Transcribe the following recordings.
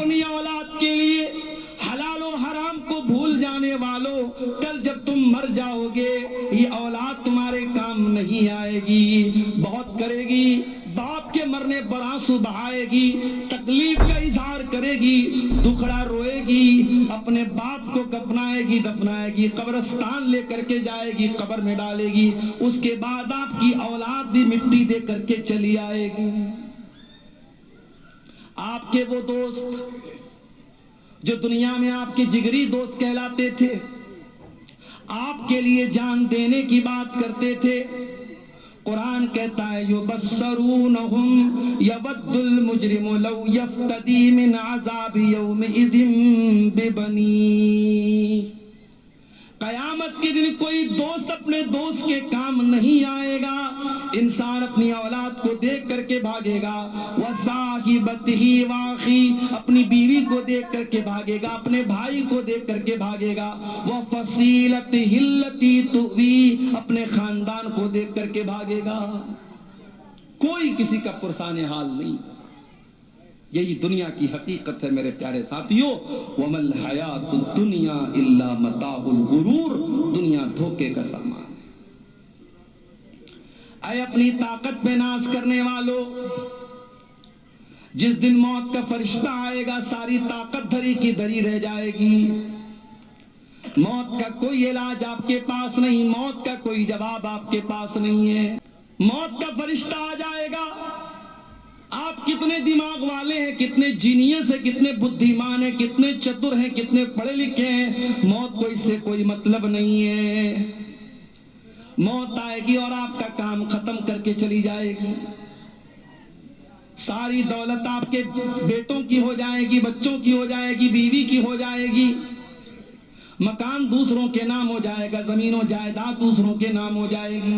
اپنی اولاد کے لیے حلال و حرام کو بھول جانے والوں، کل جب تم مر جاؤ گے یہ اولاد تمہارے کام نہیں آئے گی، بہت کرے گی، باپ کے مرنے پر آنسو بہائے گی، تکلیف کا اظہار کرے گی، دکھڑا روئے گی، اپنے باپ کو کفنائے گی، دفنائے گی، قبرستان لے کر کے جائے گی، قبر میں ڈالے گی، اس کے بعد آپ کی اولاد بھی مٹی دے کر کے چلی آئے گی۔ آپ کے وہ دوست جو دنیا میں آپ کے جگری دوست کہلاتے تھے، آپ کے لیے جان دینے کی بات کرتے تھے، قرآن کہتا ہے یبصرونہم یود المجرم لو یفتدی من عذاب یومئذ ببنیہ۔ قیامت کے دن کوئی دوست اپنے دوست کے کام نہیں آئے گا، انسان اپنی اولاد کو دیکھ کر کے بھاگے گا، وصاحبتہ واخی، اپنی بیوی کو دیکھ کر کے بھاگے گا، اپنے بھائی کو دیکھ کر کے بھاگے گا، وفصیلتہ التی تؤوی، اپنے خاندان کو دیکھ کر کے بھاگے گا، کوئی کسی کا پرسان حال نہیں۔ یہی دنیا کی حقیقت ہے میرے پیارے ساتھیوں، وَمَا الْحَيَاةُ الدُّنْيَا إِلَّا مَتَاعُ الْغُرُورِ، دنیا دھوکے کا سامان ہے۔ اے اپنی طاقت پہ ناز کرنے والو، جس دن موت کا فرشتہ آئے گا ساری طاقت دھری کی دھری رہ جائے گی، موت کا کوئی علاج آپ کے پاس نہیں، موت کا کوئی جواب آپ کے پاس نہیں ہے۔ موت کا فرشتہ آ جائے گا، آپ کتنے دماغ والے ہیں، کتنے جینیس ہیں، کتنے بدھیمان ہیں، کتنے چتر ہیں، کتنے پڑھے لکھے ہیں، موت کو اس سے کوئی مطلب نہیں ہے۔ موت آئے گی اور آپ کا کام ختم کر کے چلی جائے گی، ساری دولت آپ کے بیٹوں کی ہو جائے گی، بچوں کی ہو جائے گی، بیوی کی ہو جائے گی، مکان دوسروں کے نام ہو جائے گا، زمین و جائیداد دوسروں کے نام ہو جائے گی۔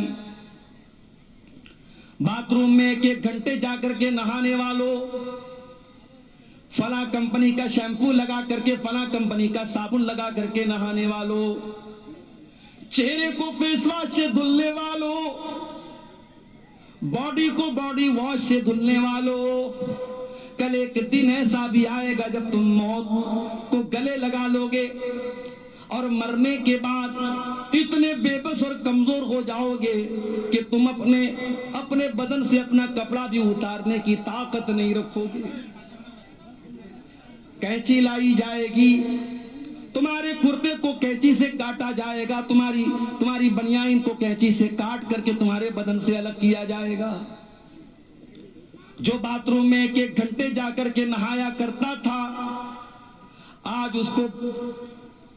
باتھ روم میں ایک ایک گھنٹے جا کر کے نہانے والوں، فلاں کمپنی کا شیمپو لگا کر کے، فلاں کمپنی کا صابن لگا کر کے نہانے والوں، چہرے کو فیس واش سے دھلنے والوں، باڈی کو باڈی واش سے دھلنے والوں، کل ایک دن ایسا بھی آئے گا جب تم موت کو گلے لگا لو گے اور مرنے کے بعد اتنے بے بس اور کمزور ہو جاؤ گے کہ تم اپنے بدن سے اپنا کپڑا بھی اتارنے کی طاقت نہیں رکھو گے۔ کینچی لائی جائے گی، تمہارے کرتے کو کینچی سے کاٹا جائے گا، تمہاری بنیان کو کینچی سے کاٹ کر کے تمہارے بدن سے الگ کیا جائے گا۔ جو باتھ روم میں ایک ایک گھنٹے جا کر کے نہایا کرتا تھا، آج اس کو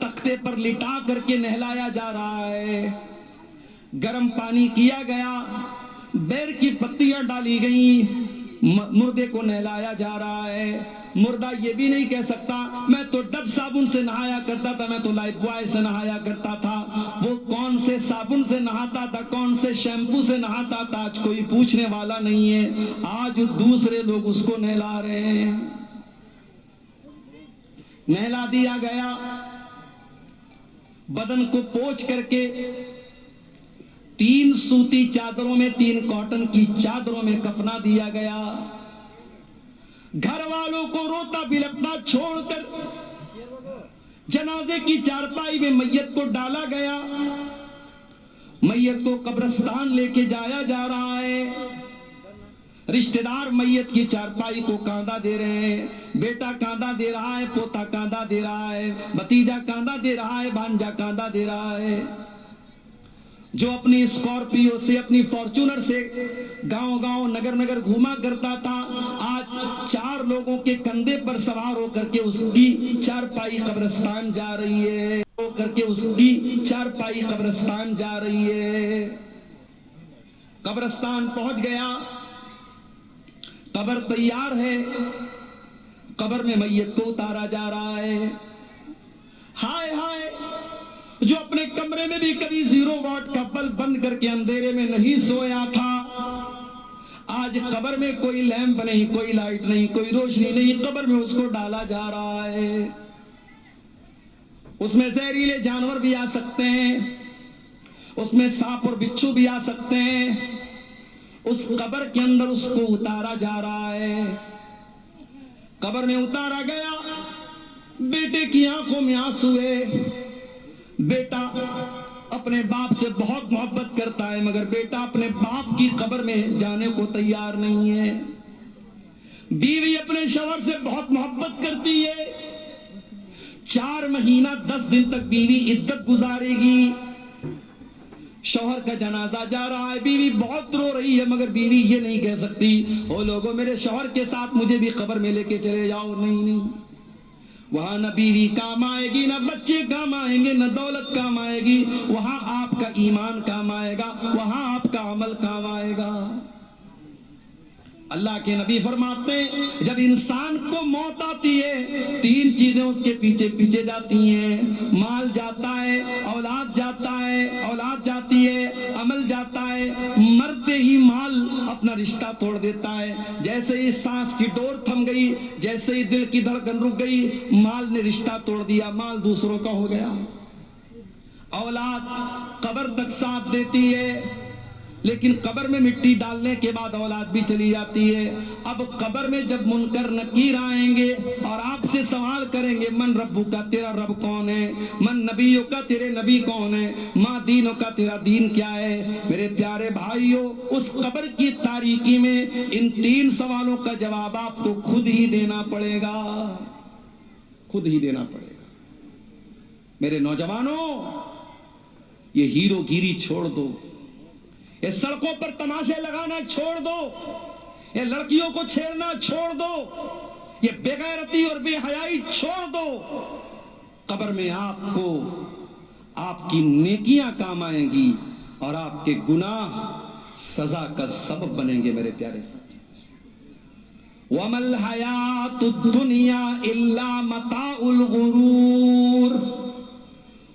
تختے پر لٹا کر کے نہلایا جا رہا ہے، گرم پانی کیا گیا، بیر کی پتیاں ڈالی گئیں، مردے کو نہلایا جا رہا ہے۔ مردہ یہ بھی نہیں کہہ سکتا میں تو ڈب صابن سے نہایا کرتا تھا، میں تو لائف بوائے سے نہایا کرتا تھا، وہ کون سے صابن سے نہاتا تھا، کون سے شیمپو سے نہاتا تھا، آج کوئی پوچھنے والا نہیں ہے، آج دوسرے لوگ اس کو نہلا رہے ہیں۔ نہلا دیا گیا، بدن کو پوچھ کر کے 3 سوتی چادروں میں، 3 کاٹن کی چادروں میں کفنا دیا گیا، گھر والوں کو روتا بلکتا چھوڑ کر جنازے کی چارپائی میں میت کو ڈالا گیا، میت کو قبرستان لے کے جایا جا رہا ہے، رشتہ دار میت کی چارپائی کو کاندھا دے رہے ہیں، بیٹا کاندھا دے رہا ہے، پوتا کاندھا دے رہا ہے، بھتیجا کاندھا دے رہا ہے، بھانجا کاندھا دے رہا ہے۔ جو اپنی اسکارپیو سے، اپنی فارچونر سے گاؤں گاؤں نگر نگر گھوما کرتا تھا، آج 4 لوگوں کے کندھے پر سوار ہو کر کے اس کی چارپائی قبرستان جا رہی ہے، قبرستان جا رہی ہے۔ قبرستان پہنچ گیا، قبر تیار ہے، قبر میں میت کو اتارا جا رہا ہے۔ ہائے ہائے، جو اپنے کمرے میں بھی کبھی 0 واٹ کا بلب بند کر کے اندھیرے میں نہیں سویا تھا، آج قبر میں کوئی لیمپ نہیں، کوئی لائٹ نہیں، کوئی روشنی نہیں، قبر میں اس کو ڈالا جا رہا ہے۔ اس میں زہریلے جانور بھی آ سکتے ہیں، اس میں سانپ اور بچھو بھی آ سکتے ہیں، اس قبر کے اندر اس کو اتارا جا رہا ہے۔ قبر میں اتارا گیا، بیٹے کی آنکھوں میں آنسو ہے، بیٹا اپنے باپ سے بہت محبت کرتا ہے مگر بیٹا اپنے باپ کی قبر میں جانے کو تیار نہیں ہے۔ بیوی اپنے شوہر سے بہت محبت کرتی ہے، 4 مہینہ 10 دن تک بیوی عدت گزارے گی، شوہر کا جنازہ جا رہا ہے، بیوی بہت رو رہی ہے مگر بیوی یہ نہیں کہہ سکتی او لوگوں میرے شوہر کے ساتھ مجھے بھی قبر میں لے کے چلے جاؤ، نہیں، وہاں نہ بیوی کام آئے گی، نہ بچے کام آئیں گے، نہ دولت کام آئے گی، وہاں آپ کا ایمان کام آئے گا، وہاں آپ کا عمل کام آئے گا۔ اللہ کے نبی فرماتے ہیں جب انسان کو موت آتی ہے 3 چیزیں اس کے پیچھے پیچھے جاتی ہیں، مال جاتا ہے، اولاد جاتا ہے، اولاد جاتی ہے، عمل جاتا ہے، مرتے ہی مال اپنا رشتہ توڑ دیتا ہے، جیسے ہی سانس کی ڈور تھم گئی، جیسے ہی دل کی دھڑکن رک گئی، مال نے رشتہ توڑ دیا، مال دوسروں کا ہو گیا۔ اولاد قبر تک ساتھ دیتی ہے لیکن قبر میں مٹی ڈالنے کے بعد اولاد بھی چلی جاتی ہے۔ اب قبر میں جب منکر نکیر آئیں گے اور آپ سے سوال کریں گے من ربو کا، تیرا رب کون ہے، من نبیوں کا، تیرے نبی کون ہے، ماں دینوں کا، تیرا دین کیا ہے، میرے پیارے بھائیوں اس قبر کی تاریکی میں ان 3 سوالوں کا جواب آپ کو خود ہی دینا پڑے گا، خود ہی دینا پڑے گا۔ میرے نوجوانوں یہ ہیرو گیری چھوڑ دو، یہ سڑکوں پر تماشے لگانا چھوڑ دو، یہ لڑکیوں کو چھیڑنا چھوڑ دو، یہ بے غیرتی اور بے حیائی چھوڑ دو۔ قبر میں آپ کو آپ کی نیکیاں کام آئیں گی اور آپ کے گناہ سزا کا سبب بنیں گے۔ میرے پیارے ساتھی، وَمَا الْحَيَاةُ الدُّنْيَا إِلَّا مَتَاعُ الْغُرُورِ،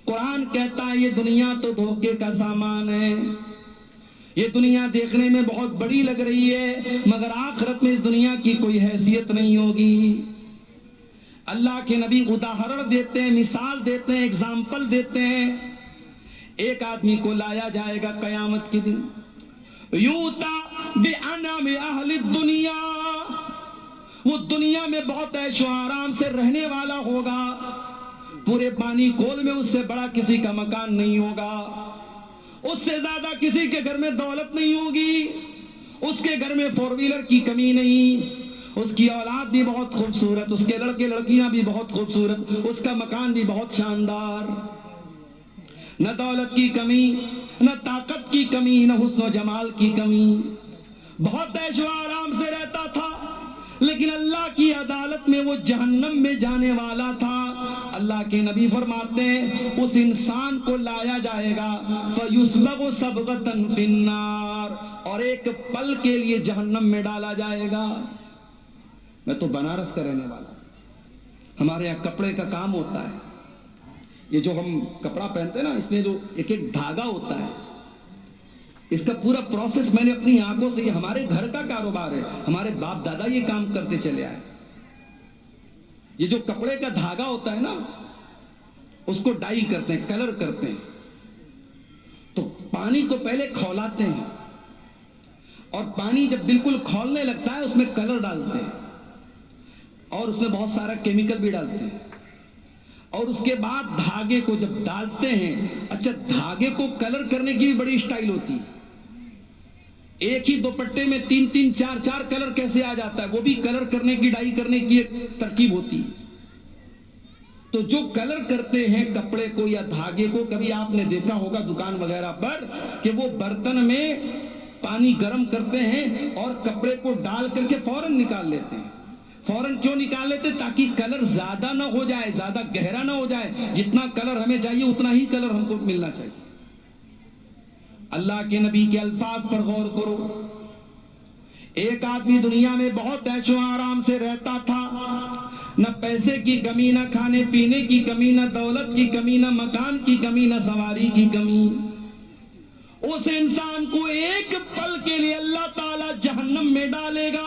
قرآن کہتا ہے یہ دنیا تو دھوکے کا سامان ہے، یہ دنیا دیکھنے میں بہت بڑی لگ رہی ہے مگر آخرت میں اس دنیا کی کوئی حیثیت نہیں ہوگی۔ اللہ کے نبی اداہرن دیتے ہیں، مثال دیتے ہیں، ایگزامپل دیتے ہیں۔ ایک آدمی کو لایا جائے گا قیامت کے دن، یوتا بِأَنَامِ أَهْلِ الدُّنْيَا، وہ دنیا میں بہت عیش و آرام سے رہنے والا ہوگا، پورے پانی کول میں اس سے بڑا کسی کا مکان نہیں ہوگا، اس سے زیادہ کسی کے گھر میں دولت نہیں ہوگی، اس کے گھر میں 4 ویلر کی کمی نہیں، اس کی اولاد بھی بہت خوبصورت، اس کے لڑکے لڑکیاں بھی بہت خوبصورت، اس کا مکان بھی بہت شاندار، نہ دولت کی کمی، نہ طاقت کی کمی، نہ حسن و جمال کی کمی، بہت عیش و آرام سے رہتا تھا لیکن اللہ کی عدالت میں وہ جہنم میں جانے والا تھا۔ اللہ کے نبی فرماتے ہیں اس انسان کو لایا جائے گا فَيُسْبَغُ سَبْغَةً فِي النَّارِ، اور ایک پل کے لیے جہنم میں ڈالا جائے گا۔ میں تو بنارس کا رہنے والا، ہمارے یہاں کپڑے کا کام ہوتا ہے، یہ جو ہم کپڑا پہنتے ہیں نا اس میں جو ایک ایک دھاگا ہوتا ہے، اس کا پورا پروسیس میں نے اپنی آنکھوں سے، یہ ہمارے گھر کا کاروبار ہے، ہمارے باپ دادا یہ کام کرتے چلے آئے۔ یہ جو کپڑے کا دھاگا ہوتا ہے نا اس کو ڈائی کرتے ہیں، کلر کرتے ہیں، تو پانی کو پہلے کھولاتے ہیں اور پانی جب بالکل کھولنے لگتا ہے اس میں کلر ڈالتے ہیں اور اس میں بہت سارا کیمیکل بھی ڈالتے ہیں، اور اس کے بعد دھاگے کو جب ڈالتے ہیں، اچھا دھاگے کو کلر کرنے کی بھی بڑی سٹائل ہوتی ہے، ایک ہی دوپٹے میں 3 4 کلر کیسے آ جاتا ہے، وہ بھی کلر کرنے کی، ڈائی کرنے کی ایک ترکیب ہوتی ہے۔ تو جو کلر کرتے ہیں کپڑے کو یا دھاگے کو، کبھی آپ نے دیکھا ہوگا دکان وغیرہ پر کہ وہ برتن میں پانی گرم کرتے ہیں اور کپڑے کو ڈال کر کے فوراً نکال لیتے ہیں۔ فوراً کیوں نکال لیتے؟ تاکہ کلر زیادہ نہ ہو جائے، زیادہ گہرا نہ ہو جائے، جتنا کلر ہمیں چاہیے اتنا ہی کلر ہم کو ملنا چاہیے۔ اللہ کے نبی کے الفاظ پر غور کرو، ایک آدمی دنیا میں بہت عیش و آرام سے رہتا تھا، نہ پیسے کی کمی، نہ کھانے پینے کی کمی، نہ دولت کی کمی، نہ مکان کی کمی، نہ سواری کی کمی۔ اس انسان کو ایک پل کے لیے اللہ تعالی جہنم میں ڈالے گا۔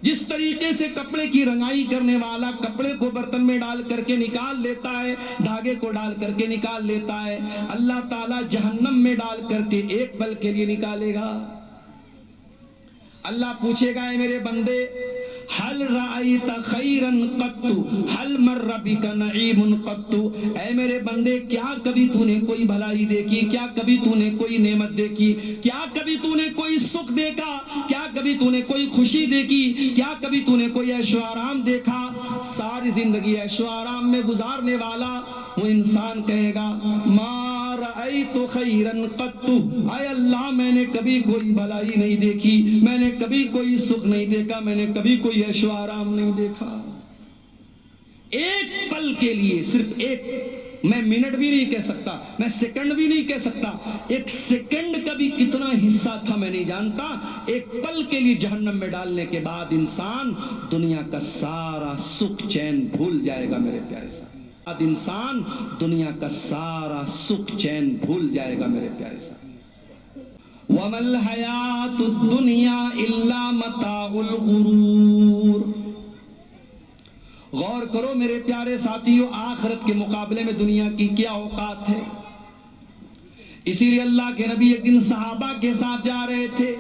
جس طریقے سے کپڑے کی رنگائی کرنے والا کپڑے کو برتن میں ڈال کر کے نکال لیتا ہے، دھاگے کو ڈال کر کے نکال لیتا ہے، اللہ تعالیٰ جہنم میں ڈال کر کے ایک پل کے لیے نکالے گا۔ اللہ پوچھے گا اے میرے بندے حل رأیت خیرا قط حل مر بک نعیم قط، اے میرے بندے کیا کبھی تو نے کوئی بھلائی دیکھی، کیا کبھی تو نے کوئی نعمت دیکھی، کیا کبھی تو نے کوئی سکھ دیکھا، کیا کبھی تو نے کوئی خوشی دیکھی، کیا کبھی تو نے کوئی عیش و آرام دیکھا؟ ساری زندگی عیش و آرام میں گزارنے والا وہ انسان کہے گا ما رأیت خیرا قط، اے اللہ میں نے کبھی کوئی بھلائی نہیں دیکھی، میں نے کبھی کوئی سکھ نہیں دیکھا، میں نے کبھی کوئی عیش و آرام نہیں دیکھا۔ ایک پل کے لیے، صرف ایک، میں منٹ بھی نہیں کہہ سکتا، میں سیکنڈ بھی نہیں کہہ سکتا، ایک سیکنڈ کا بھی کتنا حصہ تھا میں نہیں جانتا، ایک پل کے لیے جہنم میں ڈالنے کے بعد انسان دنیا کا سارا سکھ چین بھول جائے گا میرے پیارے ساتھی، انسان دنیا کا سارا سکھ چین بھول جائے گا میرے پیارے ساتھی۔ وَمَا الْحَيَاةُ الدُّنْيَا إِلَّا مَتَاعُ الْغُرُورِ، غور کرو میرے پیارے ساتھیو، آخرت کے مقابلے میں دنیا کی کیا اوقات ہے۔ اسی لیے اللہ کے نبی ایک دن صحابہ کے ساتھ جا رہے تھے،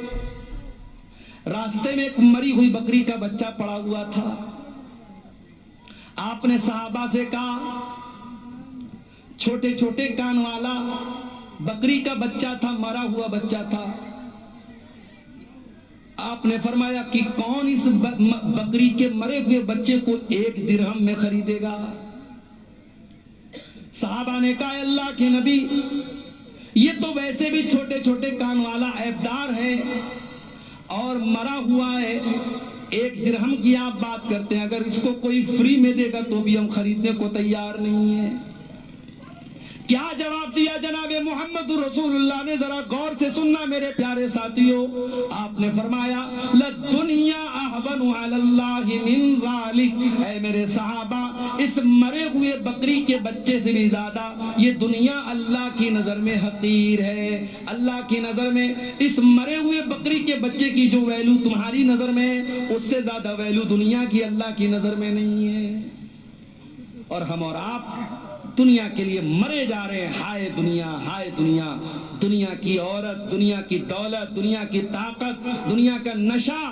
راستے میں ایک مری ہوئی بکری کا بچہ پڑا ہوا تھا۔ آپ نے صحابہ سے کہا، چھوٹے چھوٹے کان والا بکری کا بچہ تھا، مرا ہوا بچہ تھا، آپ نے فرمایا کہ کون اس بکری کے مرے ہوئے بچے کو 1 درہم میں خریدے گا؟ صحابہ نے کہا اللہ کے نبی یہ تو ویسے بھی چھوٹے چھوٹے کان والا عیبدار ہے اور مرا ہوا ہے، 1 درہم کی آپ بات کرتے ہیں، اگر اس کو کوئی فری میں دے گا تو بھی ہم خریدنے کو تیار نہیں ہیں۔ کیا جواب دیا جناب محمد رسول اللہ نے؟ ذرا غور سے سننا میرے پیارے ساتھیوں، آپ نے فرمایا لَلدُّنْيَا أَحْوَنُ عَلَى اللَّهِ مِنْ ذَلِكَ، اے میرے صحابہ اس مرے ہوئے بکری کے بچے سے بھی زیادہ یہ دنیا اللہ کی نظر میں حقیر ہے۔ اللہ کی نظر میں اس مرے ہوئے بکری کے بچے کی جو ویلو تمہاری نظر میں ہے اس سے زیادہ ویلو دنیا کی اللہ کی نظر میں نہیں ہے۔ اور ہم اور آپ دنیا کے لیے مرے جا رہے ہیں، ہائے دنیا، ہائے دنیا، دنیا کی عورت، دنیا کی دولت، دنیا کی طاقت، دنیا کا نشہ،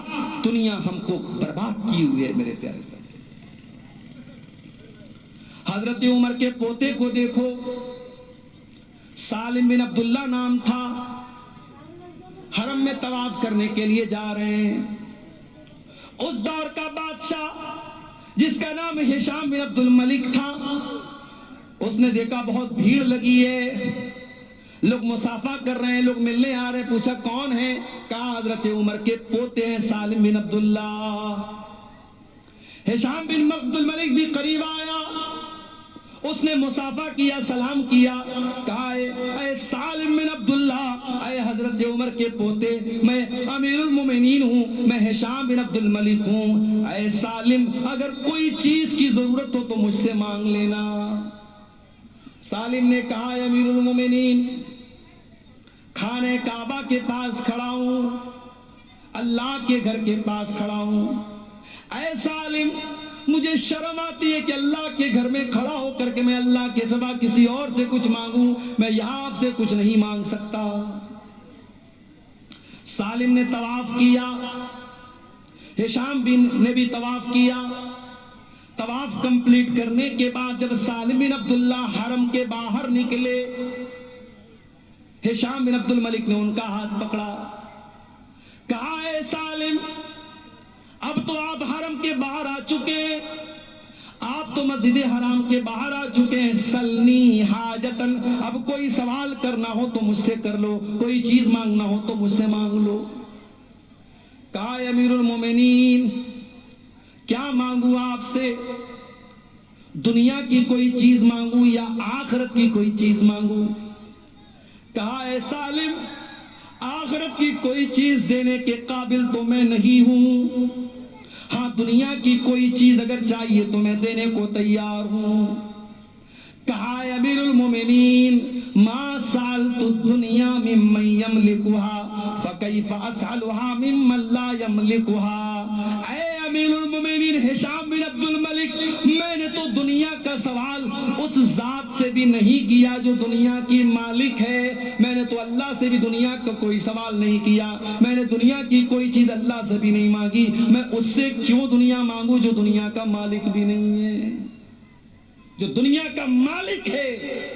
دنیا ہم کو برباد کی ہوئی ہے میرے پیارے ساتھ۔ حضرت عمر کے پوتے کو دیکھو، سالم بن عبداللہ نام تھا، حرم میں طواف کرنے کے لیے جا رہے ہیں۔ اس دور کا بادشاہ جس کا نام ہشام بن عبد الملک تھا، اس نے دیکھا بہت بھیڑ لگی ہے، لوگ مصافحہ کر رہے ہیں، لوگ ملنے آ رہے ہیں، پوچھا کون ہے؟ کہا حضرت عمر کے پوتے ہیں سالم بن عبداللہ۔ ہشام بن عبد الملک بھی قریب آیا، اس نے مصافحہ کیا، سلام کیا، کہا اے سالم بن عبداللہ، اے حضرت عمر کے پوتے، میں امیر المومنین ہوں، میں ہشام بن عبد الملک ہوں، اے سالم اگر کوئی چیز کی ضرورت ہو تو مجھ سے مانگ لینا۔ سالم نے کہا اے امیر المومنین، خانہ کعبہ کے پاس کھڑا ہوں، اللہ کے گھر کے پاس کھڑا ہوں، اے سالم مجھے شرم آتی ہے کہ اللہ کے گھر میں کھڑا ہو کر کے میں اللہ کے سوا کسی اور سے کچھ مانگوں، میں یہاں آپ سے کچھ نہیں مانگ سکتا۔ سالم نے طواف کیا، ہشام نے بھی طواف کیا۔ طواف کمپلیٹ کرنے کے بعد جب سالم بن عبداللہ حرم کے باہر نکلے، ہشام بن عبد الملک نے ان کا ہاتھ پکڑا، کہا اے سالم اب تو آپ حرم کے باہر آ چکے، آپ تو مسجد حرام کے باہر آ چکے ہیں، سلنی حاجتن، اب کوئی سوال کرنا ہو تو مجھ سے کر لو، کوئی چیز مانگنا ہو تو مجھ سے مانگ لو۔ کہا اے امیر المومنین کیا مانگوں آپ سے؟ دنیا کی کوئی چیز مانگوں یا آخرت کی کوئی چیز مانگوں؟ کہا اے سالم آخرت کی کوئی چیز دینے کے قابل تو میں نہیں ہوں، ہاں دنیا کی کوئی چیز اگر چاہیے تو میں دینے کو تیار ہوں۔ کہا اے امیر المومنین ما سالت الدنیا ممن یملکها فکیف اسألها ممن لا یملکها، اے امیر المومنین ہشام بن عبد الملک میں نے تو دنیا کا سوال اس ذات سے بھی نہیں کیا جو دنیا کی مالک ہے، میں نے تو اللہ سے بھی دنیا کا کوئی سوال نہیں کیا، میں نے دنیا کی کوئی چیز اللہ سے بھی نہیں مانگی، میں اس سے کیوں دنیا مانگوں جو دنیا کا مالک بھی نہیں ہے؟ جو دنیا کا مالک ہے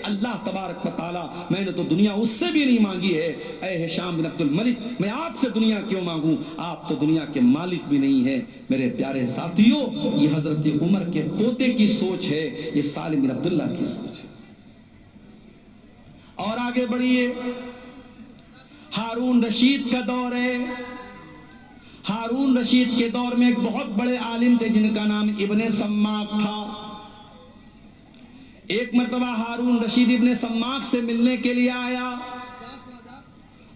اللہ تبارک و تعالیٰ، میں نے تو دنیا اس سے بھی نہیں مانگی ہے۔ اے ہشام بن عبد الملک، میں آپ سے دنیا کیوں مانگوں؟ آپ تو دنیا کے مالک بھی نہیں ہیں۔ میرے پیارے ساتھیوں، یہ حضرت عمر کے پوتے کی سوچ ہے، یہ سالم بن عبداللہ کی سوچ ہے۔ اور آگے بڑھیے، ہارون رشید کا دور ہے۔ ہارون رشید کے دور میں ایک بہت بڑے عالم تھے جن کا نام ابن سماک تھا۔ ایک مرتبہ ہارون رشید ابن سماک سے ملنے کے لیے آیا۔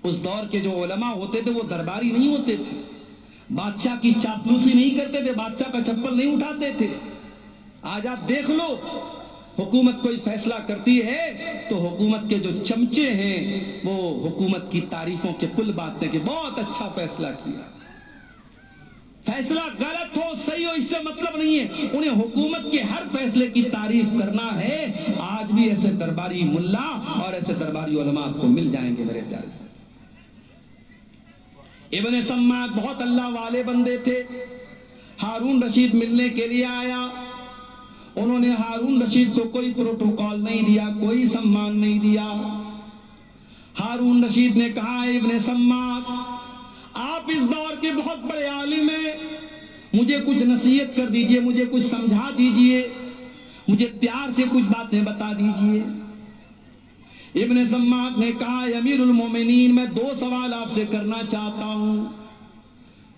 اس دور کے جو علماء ہوتے تھے وہ درباری نہیں ہوتے تھے، بادشاہ کی چاپلوسی نہیں کرتے تھے، بادشاہ کا چپل نہیں اٹھاتے تھے۔ آج آپ دیکھ لو، حکومت کوئی فیصلہ کرتی ہے تو حکومت کے جو چمچے ہیں وہ حکومت کی تعریفوں کے پل باندھتے ہیں کہ بہت اچھا فیصلہ کیا۔ فیصلہ غلط ہو صحیح ہو اس سے مطلب نہیں ہے، انہیں حکومت کے ہر فیصلے کی تعریف کرنا ہے۔ آج بھی ایسے درباری ملا اور ایسے درباری علماء آپ کو مل جائیں گے میرے پیارے ساتھ۔ ابن سماک بہت اللہ والے بندے تھے۔ ہارون رشید ملنے کے لیے آیا، انہوں نے ہارون رشید کو کوئی پروٹوکول نہیں دیا، کوئی سمان نہیں دیا۔ ہارون رشید نے کہا، ابن سماک آپ اس دور کے بہت بڑے عالم ہیں، مجھے کچھ نصیحت کر دیجئے، مجھے کچھ سمجھا دیجئے، مجھے پیار سے کچھ باتیں بتا دیجئے۔ ابن سماک نے کہا، امیر المومنین میں 2 سوال آپ سے کرنا چاہتا ہوں۔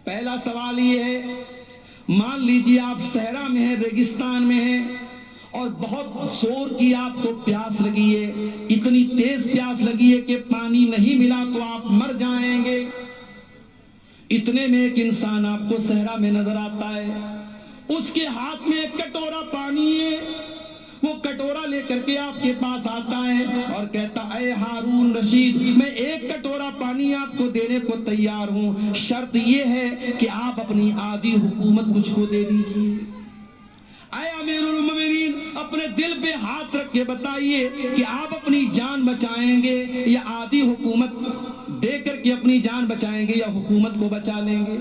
پہلا سوال یہ ہے، مان لیجئے آپ صحرا میں ہیں، ریگستان میں ہیں اور بہت زور کی آپ کو پیاس لگی ہے، اتنی تیز پیاس لگی ہے کہ پانی نہیں ملا تو آپ مر جائیں گے۔ اتنے میں ایک انسان آپ کو صحرا میں نظر آتا ہے، اس کے ہاتھ میں ایک کٹورا پانی ہے، وہ کٹورا لے کر کے آپ کے پاس آتا ہے اور کہتا، اے ہارون رشید میں ایک کٹورا پانی آپ کو دینے کو تیار ہوں، شرط یہ ہے کہ آپ اپنی آدھی حکومت مجھ کو دے دیجئے۔ اے امیر المومنین اپنے دل پہ ہاتھ رکھ کے بتائیے کہ آپ اپنی جان بچائیں گے یا آدھی حکومت دے کر کے اپنی جان بچائیں گے یا حکومت کو بچا لیں گے؟